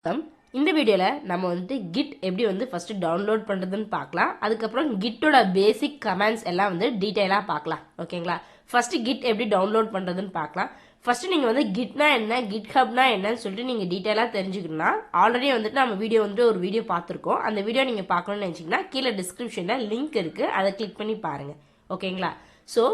இந்த வீடியோவில் நம்ம வந்துட்டு கிட் எப்படி வந்து ஃபஸ்ட்டு டவுன்லோட் பண்ணுறதுன்னு பார்க்கலாம். அதுக்கப்புறம் கிட்டோட பேசிக் கமெண்ட்ஸ் எல்லாம் வந்து டீட்டெயிலாக பார்க்கலாம். ஓகேங்களா? ஃபஸ்ட்டு கிட் எப்படி டவுன்லோட் பண்ணுறதுன்னு பார்க்கலாம். ஃபஸ்ட்டு நீங்கள் வந்து கிட்னா என்ன, கிட் ஹப்னா என்னன்னு சொல்லிட்டு நீங்கள் டீட்டெயிலாக தெரிஞ்சுக்கணும்னா ஆல்ரெடி வந்துட்டு நம்ம வீடியோ வந்துட்டு ஒரு வீடியோ பார்த்துருக்கோம். அந்த வீடியோ நீங்கள் பார்க்கணும்னு நினச்சிங்கன்னா கீழே டிஸ்கிரிப்ஷனில் லிங்க் இருக்குது, அதை கிளிக் பண்ணி பாருங்கள். ஓகேங்களா? ஸோ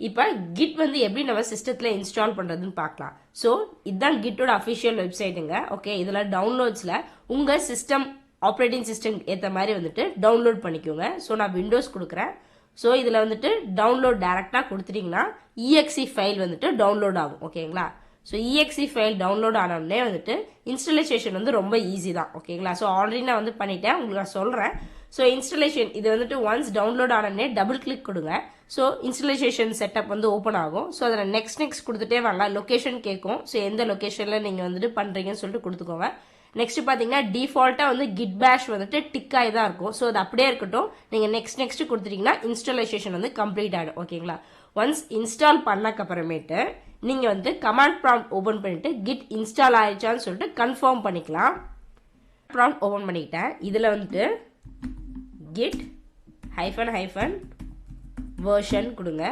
இப்போ கிட் வந்து எப்படி நம்ம சிஸ்டத்தில் இன்ஸ்டால் பண்ணுறதுன்னு பார்க்கலாம். ஸோ இதுதான் கிட்டோட அஃபிஷியல் வெப்சைட்டுங்க. ஓகே, இதில் டவுன்லோட்ஸில் உங்கள் சிஸ்டம் ஆப்ரேட்டிங் சிஸ்டம் ஏற்ற மாதிரி வந்துட்டு டவுன்லோட் பண்ணிக்கோங்க. ஸோ நான் விண்டோஸ் கொடுக்குறேன். ஸோ இதில் வந்துட்டு டவுன்லோட் டேரெக்டாக கொடுத்துட்டிங்கன்னா இஎக்ஸி ஃபைல் வந்துட்டு டவுன்லோட் ஆகும். ஓகேங்களா? ஸோ இஎக்ஸி ஃபைல் டவுன்லோட் ஆனோடனே வந்துட்டு இன்ஸ்டலேஷன் வந்து ரொம்ப ஈஸி தான். ஓகேங்களா? ஸோ ஆல்ரெடி நான் வந்து பண்ணிட்டேன், உங்களுக்கு நான் சொல்கிறேன். ஸோ இன்ஸ்டலேஷன் இது வந்துட்டு ஒன்ஸ் டவுன்லோட் ஆனோடனே டபுள் கிளிக் கொடுங்க. ஸோ இன்ஸ்டலேஷன் செட்டப் வந்து ஓப்பன் ஆகும். ஸோ அதில் நெக்ஸ்ட் கொடுத்துட்டே வாங்க. லொக்கேஷன் கேட்கும். ஸோ எந்த லொக்கேஷனில் நீங்கள் வந்துட்டு பண்ணுறீங்கன்னு சொல்லிட்டு கொடுத்துக்கோங்க. நெக்ஸ்ட் பார்த்தீங்கன்னா டிஃபால்ட்டாக வந்து கிட் பேஷ் வந்துட்டு டிக் ஆகி தான் இருக்கும். ஸோ அது அப்படியே இருக்கட்டும். நீங்கள் நெக்ஸ்ட் கொடுத்துட்டீங்கன்னா இன்ஸ்டாலேஷன் வந்து கம்ப்ளீட் ஆகிடும். ஓகேங்களா? ஒன்ஸ் இன்ஸ்டால் பண்ணக்கப்புறமேட்டு நீங்கள் வந்து கமாண்ட் ப்ராம்ப்ட் ஓப்பன் பண்ணிவிட்டு கிட் இன்ஸ்டால் ஆயிடுச்சான்னு சொல்லிட்டு கன்ஃபார்ம் பண்ணிக்கலாம். ப்ராம்ப்ட் ஓப்பன் பண்ணிக்கிட்டேன். இதில் வந்துட்டு git --- version கொடுங்க.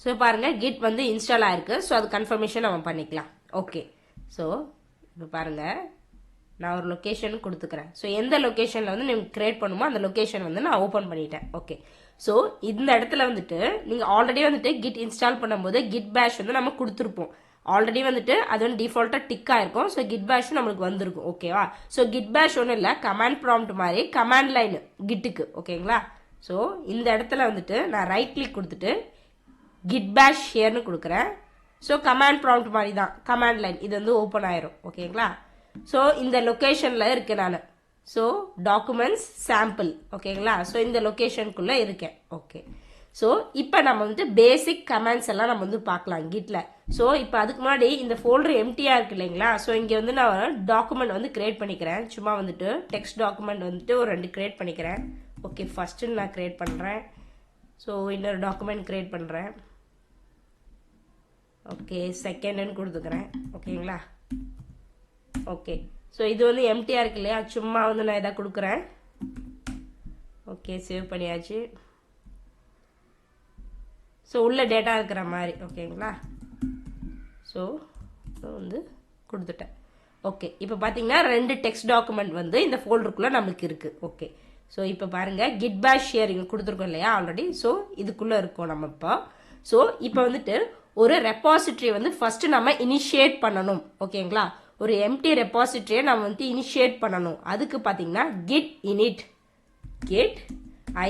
ஸோ பாருங்கள் git வந்து இன்ஸ்டால் ஆயிருக்கு. ஸோ அது கன்ஃபர்மேஷன் நம்ம பண்ணிக்கலாம். ஓகே, ஸோ இப்போ பாருங்கள் நான் ஒரு லொக்கேஷன் கொடுத்துக்கிறேன். ஸோ எந்த லொக்கேஷனில் வந்து நீங்கள் கிரியேட் பண்ணுமோ அந்த லொக்கேஷன் வந்து நான் ஓப்பன் பண்ணிட்டேன். ஓகே, ஸோ இந்த இடத்துல வந்துட்டு நீங்கள் ஆல்ரெடி வந்துட்டு கிட் இன்ஸ்டால் பண்ணும்போது கிட் பேஷ் வந்து நம்ம கொடுத்துருப்போம். ஆல்ரெடி வந்துட்டு அது வந்து டிஃபால்ட்டாக டிக் ஆயிருக்கும். ஸோ கிட் பேஷும் நம்மளுக்கு வந்திருக்கும். ஓகேவா? ஸோ கிட் பேஷ் ஒன்றும் இல்லை, கமாண்ட் ப்ராம்ப்ட் மாதிரி கமாண்ட் லைன் கிட்டுக்கு. ஓகேங்களா? ஸோ இந்த இடத்துல வந்துட்டு நான் ரைட் கிளிக் கொடுத்துட்டு கிட் பேஷ் ஷேர்னு கொடுக்குறேன். ஸோ கமாண்ட் ப்ராம்ப்ட் மாதிரி தான் கமாண்ட் லைன் இது வந்து ஓப்பன் ஆயிரும். ஓகேங்களா? ஸோ இந்த லொக்கேஷனில் இருக்கேன் நான். So documents sample. ஓகேங்களா? ஸோ இந்த லொக்கேஷனுக்குள்ளே இருக்கேன். ஓகே, ஸோ இப்போ நம்ம வந்து பேசிக் கமெண்ட்ஸ் எல்லாம் நம்ம வந்து பார்க்கலாம் கிட்ல. ஸோ இப்போ அதுக்கு முன்னாடி இந்த ஃபோல்டர் எம்டியாக இருக்கு இல்லைங்களா? ஸோ இங்கே வந்து நான் டாக்குமெண்ட் வந்து கிரியேட் பண்ணிக்கிறேன். சும்மா வந்துட்டு டெக்ஸ்ட் டாக்குமெண்ட் வந்துட்டு ஒரு 2 கிரியேட் பண்ணிக்கிறேன். ஓகே, ஃபஸ்ட்டு நான் கிரியேட் பண்ணுறேன். ஸோ இன்னொரு டாக்குமெண்ட் கிரியேட் பண்ணுறேன். ஓகே, செகண்டுன்னு கொடுத்துக்கிறேன். ஓகேங்களா? ஓகே, ஸோ இது வந்து எம்டியாக இருக்கு இல்லையா? சும்மா வந்து நான் இதாக கொடுக்குறேன். ஓகே, சேவ் பண்ணியாச்சு. ஸோ உள்ள டேட்டா இருக்கிற மாதிரி. ஓகேங்களா? ஸோ வந்து கொடுத்துட்டேன். ஓகே, இப்போ பார்த்தீங்கன்னா 2 டெக்ஸ்ட் டாக்குமெண்ட் வந்து இந்த ஃபோல்டருக்குள்ளே நம்மளுக்கு இருக்குது. ஓகே, ஸோ இப்போ பாருங்கள் கிட் பேஷ் ஷேரிங் கொடுத்துருக்கோம் இல்லையா ஆல்ரெடி? ஸோ இதுக்குள்ளே இருக்கோம் நம்ம இப்போ. ஸோ இப்போ வந்துட்டு ஒரு ரெப்பாசிட்ரி வந்து ஃபஸ்ட்டு நம்ம இனிஷியேட் பண்ணணும். ஓகேங்களா? ஒரு எம்டி ரெப்பாசிட்ரியை நம்ம வந்து இனிஷியேட் பண்ணணும். அதுக்கு பார்த்தீங்கன்னா கிட் இனிட்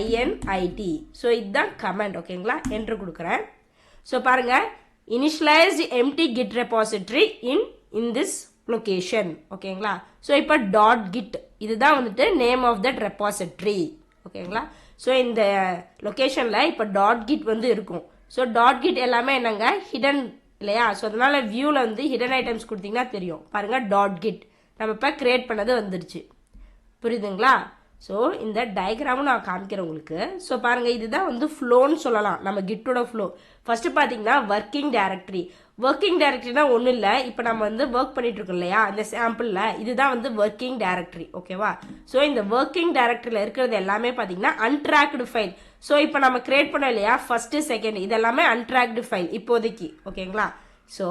INIT. ஸோ இதுதான் கமெண்ட். ஓகேங்களா? என்ட்ரு கொடுக்குறேன். ஸோ பாருங்கள் initialised empty Git repository in this location. ஓகேங்களா? ஸோ இப்போ .git இதுதான் வந்துட்டு நேம் ஆஃப் தட் ரெப்பாசிட்ரி. ஓகேங்களா? ஸோ இந்த லொக்கேஷனில் இப்போ .git வந்து இருக்கும். ஸோ .git எல்லாமே என்னங்க ஹிடன் இல்லையா? ஸோ அதனால வியூவில் வந்து ஹிடன் ஐட்டம்ஸ் கொடுத்தீங்கன்னா தெரியும். பாருங்கள் .git நம்ம இப்போ கிரியேட் பண்ணது வந்துருச்சு. புரியுதுங்களா? ஸோ இந்த டயக்ராமும் நான் காமிக்கிறேன் உங்களுக்கு. ஸோ பாருங்கள் இதுதான் வந்து ஃப்ளோன்னு சொல்லலாம், நம்ம கிட்டோட ஃப்ளோ. ஃபஸ்ட்டு பார்த்தீங்கன்னா ஒர்க்கிங் டைரக்டரி. ஒர்க்கிங் டைரக்டரினா ஒன்றும் இல்லை, இப்போ நம்ம வந்து ஒர்க் பண்ணிட்டு இருக்கோம் இல்லையா இந்த சாம்பிளில், இதுதான் வந்து ஒர்க்கிங் டைரக்டரி. ஓகேவா? ஸோ இந்த ஒர்க்கிங் டைரக்டரியில் இருக்கிறது எல்லாமே பார்த்தீங்கன்னா அன்ட்ராக்டு ஃபைல். ஸோ இப்போ நம்ம கிரியேட் பண்ணோம் இல்லையா ஃபஸ்ட்டு செகண்ட், இது எல்லாமே அன்ட்ராக்டு ஃபைல் இப்போதைக்கு. ஓகேங்களா? ஸோ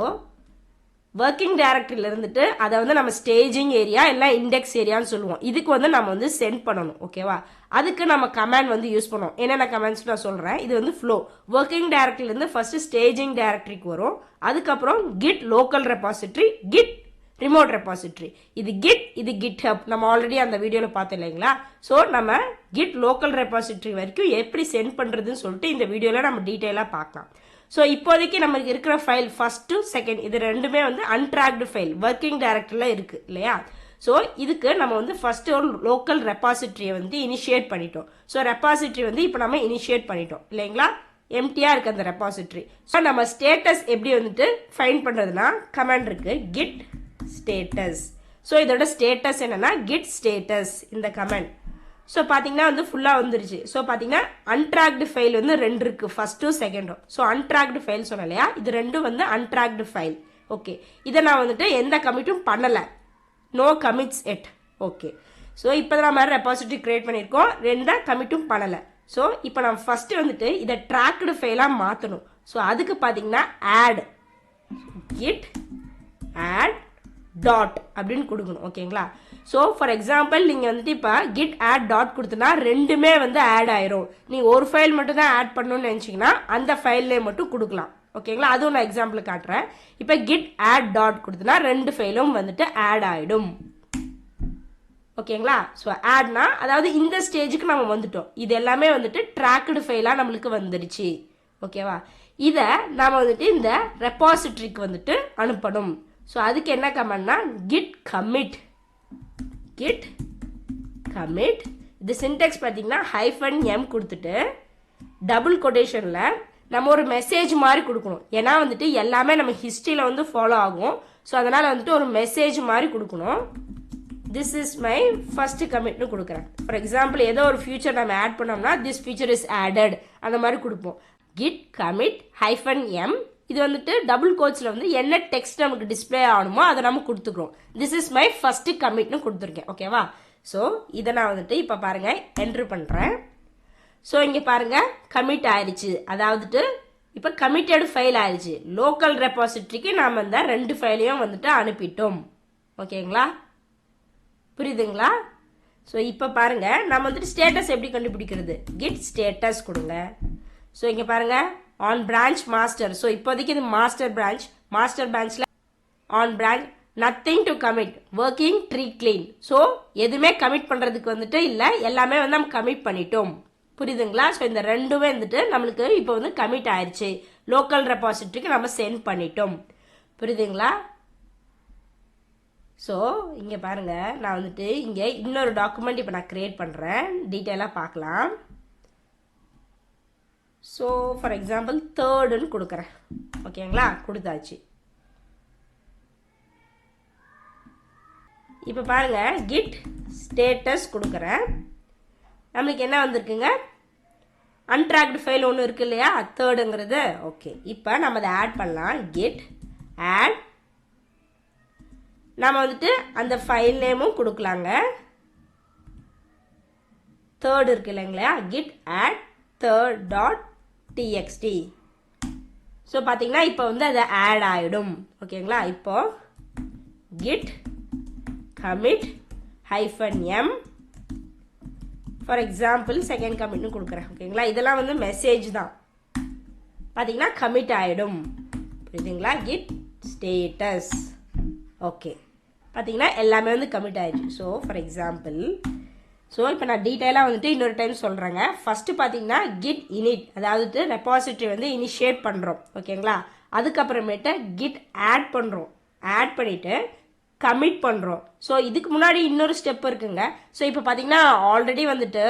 ஒர்க்கிங் டைரக்டரியில் இருந்துட்டு அதை வந்து நம்ம ஸ்டேஜிங் ஏரியா இல்லை இண்டெக்ஸ் ஏரியான்னு சொல்லுவோம். இதுக்கு வந்து நம்ம வந்து சென்ட் பண்ணணும். ஓகேவா? அதுக்கு நம்ம கமாண்ட் வந்து யூஸ் பண்ணுவோம். என்னென்ன கமாண்ட்ஸ் நான் சொல்கிறேன். இது வந்து ஃப்ளோ. ஒர்க்கிங் டைரக்டரியிலேருந்து ஃபஸ்ட்டு ஸ்டேஜிங் டைரக்டரிக்கு வரும். அதுக்கப்புறம் Git local repository, Git remote repository. இது கிட், இது கிட் ஹப். நம்ம ஆல்ரெடி அந்த வீடியோவில் பார்த்தோம் இல்லைங்களா? ஸோ நம்ம கிட் லோக்கல் ரெப்பாசிட்ரி வரைக்கும் எப்படி சென்ட் பண்ணுறதுன்னு சொல்லிட்டு இந்த வீடியோவில் நம்ம டீட்டெயிலாக பார்க்கலாம். ஸோ இப்போதைக்கு நமக்கு இருக்கிற ஃபைல் ஃபஸ்ட்டு செகண்ட் இது ரெண்டுமே வந்து அன்ட்ராக்டு ஃபைல் ஒர்க்கிங் டைரக்டரியில் இருக்குது இல்லையா? ஸோ இதுக்கு நம்ம வந்து ஃபஸ்ட்டு ஒரு லோக்கல் ரெப்பாசிட்ரியை வந்து இனிஷியேட் பண்ணிட்டோம். ஸோ ரெப்பாசிட்ரி வந்து இப்போ நம்ம இனிஷியேட் பண்ணிட்டோம் இல்லைங்களா? எம்டியாக இருக்குது அந்த ரெப்பாசிட்ரி. ஸோ நம்ம ஸ்டேட்டஸ் எப்படி வந்துட்டு ஃபைண்ட் பண்ணுறதுனா கமாண்ட் இருக்குது கிட் ஸ்டேட்டஸ். ஸோ இதோட ஸ்டேட்டஸ் என்னென்னா கிட் ஸ்டேட்டஸ் இந்த கமாண்ட். ஸோ பார்த்தீங்கன்னா வந்து ஃபுல்லாக வந்துருச்சு. ஸோ பார்த்தீங்கன்னா அன்ட்ராக்டு ஃபைல் வந்து 2 இருக்குது, ஃபஸ்ட்டும் செகண்டும். ஸோ அன்ட்ராக்டு ஃபைல் சொன்னேன் இல்லையா? இது 2 வந்து அன்ட்ராக்டு ஃபைல். ஓகே, இதை நான் வந்துட்டு எந்த கமிட்டும் பண்ணலை. நோ கமிட்ஸ் எட். ஓகே, ஸோ இப்போ தான் நம்ம ரெபாசிட்டரி கிரியேட் பண்ணியிருக்கோம், ரெண்டா கமிட்டும் பண்ணலை. ஸோ இப்போ நம்ம ஃபஸ்ட்டு வந்துட்டு இதை ட்ராக்டு ஃபைலாக மாற்றணும். ஸோ அதுக்கு பார்த்தீங்கன்னா ஆட் git add டாட் அப்படின்னு கொடுக்கணும். ஓகேங்களா? ஸோ ஃபார் எக்ஸாம்பிள் நீங்கள் வந்துட்டு இப்போ git add டாட் கொடுத்தனா ரெண்டுமே வந்து ஆட் ஆயிரும். நீங்கள் ஒரு ஃபைல் மட்டும் தான் ஆட் பண்ணணும்னு நினச்சிங்கன்னா அந்த ஃபைல்லே மட்டும் கொடுக்கலாம். ஓகேங்களா? அதுவும் நான் எக்ஸாம்பிள் காட்டுறேன். இப்போ git add டாட் கொடுத்தனா ரெண்டு ஃபைலும் வந்துட்டு ஆட் ஆகிடும். ஓகேங்களா? ஸோ ஆட்னா அதாவது இந்த ஸ்டேஜுக்கு நம்ம வந்துட்டோம். இது எல்லாமே வந்துட்டு ட்ராக்டு ஃபைலாக நம்மளுக்கு வந்துடுச்சு. ஓகேவா? இதை நாம் வந்துட்டு இந்த ரெபாசிட்டரிக்கு வந்துட்டு அனுப்பணும். ஸோ அதுக்கு என்ன கமெண்ட்னா கிட் கமிட். இது சின்டெக்ஸ் பார்த்தீங்கன்னா -m கொடுத்துட்டு டபுள் கொட்டேஷனில் நம்ம ஒரு மெசேஜ் மாதிரி கொடுக்கணும். ஏன்னா வந்துட்டு எல்லாமே நம்ம ஹிஸ்ட்ரியில் வந்து ஃபாலோ ஆகும். ஸோ அதனால் வந்துட்டு ஒரு மெசேஜ் மாதிரி கொடுக்கணும். திஸ் இஸ் மை ஃபர்ஸ்ட் கமிட்னு கொடுக்குறேன். ஃபார் எக்ஸாம்பிள் ஏதோ ஒரு ஃபியூச்சர் நம்ம ஆட் பண்ணோம்னா திஸ் ஃபியூச்சர் இஸ் ஆடட் அந்த மாதிரி கொடுப்போம். git commit -m இது வந்துட்டு டபுள் கோட்ஸில் வந்து என்ன டெக்ஸ்ட் நமக்கு டிஸ்பிளே ஆகணுமோ அதை நம்ம கொடுத்துக்கிறோம். திஸ் இஸ் மை ஃபர்ஸ்ட் கமிட்னு கொடுத்துருக்கேன். ஓகேவா? ஸோ இதை நான் வந்துட்டு இப்போ பாருங்கள் என்ட்ரு பண்ணுறேன். ஸோ இங்கே பாருங்கள் கமிட் ஆயிடுச்சு. அதாவதுட்டு இப்போ கமிட்டட் ஃபைல் ஆயிடுச்சு. லோக்கல் ரெபாசிட்டரிக்கு நாம் இந்த ரெண்டு ஃபைலையும் வந்துட்டு அனுப்பிட்டோம். ஓகேங்களா? புரியுதுங்களா? ஸோ இப்போ பாருங்கள் நம்ம வந்துட்டு ஸ்டேட்டஸ் எப்படி கண்டுபிடிக்கிறது? கிட் ஸ்டேட்டஸ் கொடுங்க. ஸோ இங்கே பாருங்கள் ஆன் பிரான்ச் மாஸ்டர். ஸோ இப்போதைக்கு இது மாஸ்டர் பிரான்ச்சில் on branch nothing to commit working tree clean. So எதுவுமே கமிட் பண்ணுறதுக்கு வந்துட்டு இல்லை, எல்லாமே வந்து நம்ம கமிட் பண்ணிட்டோம். புரியுதுங்களா? ஸோ இந்த ரெண்டுமே வந்துட்டு நம்மளுக்கு இப்போ வந்து கமிட் ஆயிடுச்சு. லோக்கல் ரெபாசிட்டரிக்கு நம்ம சென்ட் பண்ணிட்டோம். புரியுதுங்களா? ஸோ இங்கே பாருங்கள் நான் வந்துட்டு இங்கே இன்னொரு டாக்குமெண்ட் இப்போ நான் க்ரியேட் பண்ணுறேன். டீட்டெயிலாக பார்க்கலாம். ஸோ ஃபார் எக்ஸாம்பிள் தேர்டுன்னு கொடுக்குறேன். ஓகேங்களா? கொடுத்தாச்சு. இப்போ பாருங்கள் கிட் ஸ்டேட்டஸ் கொடுக்குறேன். நம்மளுக்கு என்ன வந்திருக்குங்க? அன்ட்ராக்டு ஃபைல் ஒன்று இருக்கு இல்லையா, தேர்டுங்கிறது. ஓகே, இப்போ நம்ம அதை ஆட் பண்ணலாம். கிட் ஆட் நம்ம வந்துட்டு அந்த ஃபைல் நேமும் கொடுக்கலாங்க. தேர்ட் இருக்கு இல்லைங்களா, கிட் ஆட் third.txt. ஸோ பார்த்தீங்கன்னா இப்போ வந்து அதை ஆட் ஆகிடும். ஓகேங்களா? இப்போ git commit -m for example second கமிட்னு கொடுக்குறேன். ஓகேங்களா? இதெல்லாம் வந்து மெசேஜ் தான். பார்த்தீங்கன்னா கமிட் ஆகிடும். புரியுதுங்களா? Kit status. ஓகே, பார்த்தீங்கன்னா எல்லாமே வந்து கமிட் ஆயிடுச்சு. ஸோ ஃபார் எக்ஸாம்பிள் இப்போ நான் டீட்டெயிலாக வந்துட்டு இன்னொரு டைம் சொல்கிறேங்க. ஃபஸ்ட்டு பார்த்தீங்கன்னா கிட் இனிட், அதாவது ரெபாசிட்டரி வந்து இனிஷியேட் பண்ணுறோம். ஓகேங்களா? அதுக்கப்புறமேட்டு கிட் ஆட் பண்ணுறோம். ஆட் பண்ணிவிட்டு கமிட் பண்ணுறோம். ஸோ இதுக்கு முன்னாடி இன்னொரு ஸ்டெப் இருக்குங்க. ஸோ இப்போ பார்த்தீங்கன்னா ஆல்ரெடி வந்துட்டு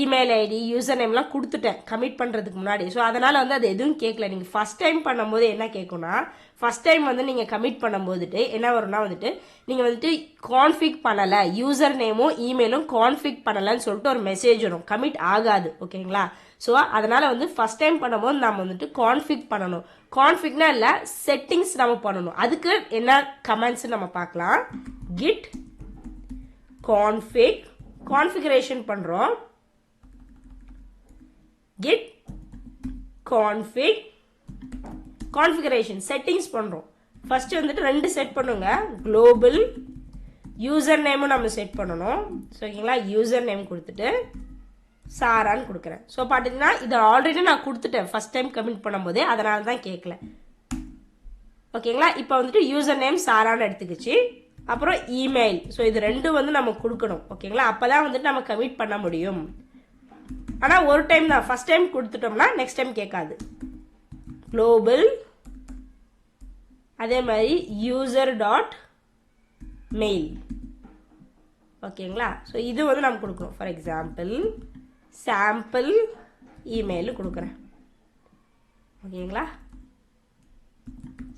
இமெயில் ஐடி யூசர் நேம்லாம் கொடுத்துட்டேன் கமிட் பண்ணுறதுக்கு முன்னாடி. ஸோ அதனால் வந்து அது எதுவும் கேட்கல. நீங்கள் ஃபஸ்ட் டைம் பண்ணும்போது என்ன கேட்கும்னா, ஃபஸ்ட் டைம் வந்து நீங்கள் கமிட் பண்ணும்போதுட்டு என்ன வரும்னா வந்துட்டு நீங்கள் வந்துட்டு கான்ஃபிக் பண்ணலை, யூசர் நேமும் இமெயிலும் கான்ஃபிக் பண்ணலைன்னு சொல்லிட்டு ஒரு மெசேஜ் வரும். கமிட் ஆகாது. ஓகேங்களா? ஸோ அதனால் வந்து ஃபஸ்ட் டைம் பண்ணும்போது நம்ம வந்துட்டு கான்ஃபிக் பண்ணணும். கான்ஃபிக்னா இல்லை, செட்டிங்ஸ் நம்ம பண்ணணும். அதுக்கு என்ன கமெண்ட்ஸ் நம்ம பார்க்கலாம். கிட் கான்ஃபிக் கான்ஃபிகரேஷன் பண்ணுறோம். கிட் கான்ஃபிக் கான்ஃபிகரேஷன் செட்டிங்ஸ் பண்ணுறோம். ஃபஸ்ட்டு வந்துட்டு ரெண்டு செட் பண்ணுங்க. குளோபல் யூசர் நேமும் நம்ம செட் பண்ணணும். ஸோ ஓகேங்களா? யூசர் நேம் கொடுத்துட்டு சாரான்னு கொடுக்குறேன். ஸோ பார்த்தீங்கன்னா இதை ஆல்ரெடி நான் கொடுத்துட்டேன் ஃபஸ்ட் டைம் கமிட் பண்ணும்போதே, அதனால தான் கேட்கல. ஓகேங்களா? இப்போ வந்துட்டு யூசர் நேம் சாரான்னு எடுத்துக்கிச்சு. அப்புறம் இமெயில். ஸோ இது ரெண்டும் வந்து நம்ம கொடுக்கணும். ஓகேங்களா? அப்போ தான் வந்துட்டு நம்ம கமிட் பண்ண முடியும். ஆனால் ஒரு டைம் தான், ஃபஸ்ட் டைம் கொடுத்துட்டோம்னா நெக்ஸ்ட் டைம் கேட்காது. குளோபல் அதே மாதிரி யூசர் டாட் மெயில். ஓகேங்களா? ஸோ இது வந்து நம்ம கொடுக்கணும். ஃபார் எக்ஸாம்பிள் சாம்பிள் இமெயில் கொடுக்குறேன். ஓகேங்களா?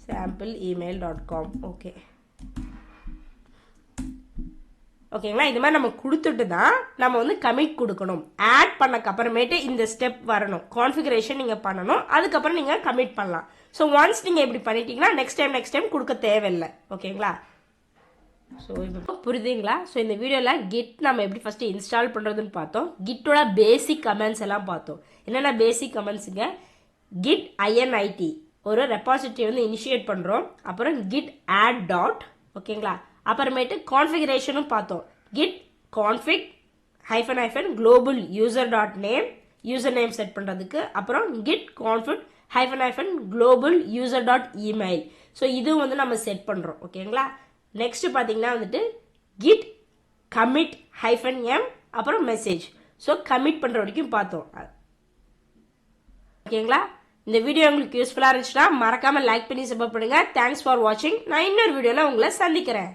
sampleemail.com. ஓகே, ஓகேங்களா? இது மாதிரி நம்ம கொடுத்துட்டு தான் நம்ம வந்து கமிட் கொடுக்கணும். ஆட் பண்ணக்கு அப்புறமேட்டு இந்த ஸ்டெப் வரணும். கான்ஃபிகரேஷன் நீங்கள் பண்ணணும். அதுக்கப்புறம் நீங்கள் கமிட் பண்ணலாம். ஸோ ஒன்ஸ் நீங்கள் இப்படி பண்ணிட்டீங்கன்னா நெக்ஸ்ட் டைம் கொடுக்க தேவையில்லை. ஓகேங்களா? ஸோ இப்போ புரியுதுங்களா? ஸோ இந்த வீடியோவில் கிட் நம்ம எப்படி ஃபஸ்ட்டு இன்ஸ்டால் பண்ணுறதுன்னு பார்த்தோம். கிட்டோட பேசிக் கமெண்ட்ஸ் எல்லாம் பார்த்தோம். என்னென்ன பேசிக் கமெண்ட்ஸுங்க? கிட் init ஒரு ரெபாசிட்டரி வந்து இனிஷியேட் பண்ணுறோம். அப்புறம் கிட் add டாட், ஓகேங்களா? அப்புறமேட்டு கான்ஃபிகரேஷனும் பார்த்தோம். Kit config -- global user dot name, user name set பண்ணுறதுக்கு. அப்புறம் kit config -- global user dot email. So இதுவும் வந்து நம்ம செட் பண்ணுறோம், ஓகேங்களா? நெக்ஸ்ட் பார்த்தீங்கன்னா வந்துட்டு கிட் கமிட் -m அப்புறம் மெசேஜ். ஸோ கமிட் பண்ணுற வரைக்கும் பார்த்தோம், ஓகேங்களா? இந்த வீடியோ உங்களுக்கு யூஸ்ஃபுல்லாக இருந்துச்சுன்னா மறக்காமல் லைக் பண்ணி சப்போர்ட் பண்ணுங்கள். தேங்க்ஸ் ஃபார் வாட்சிங். நான் இன்னொரு வீடியோவில் உங்களை சந்திக்கிறேன்.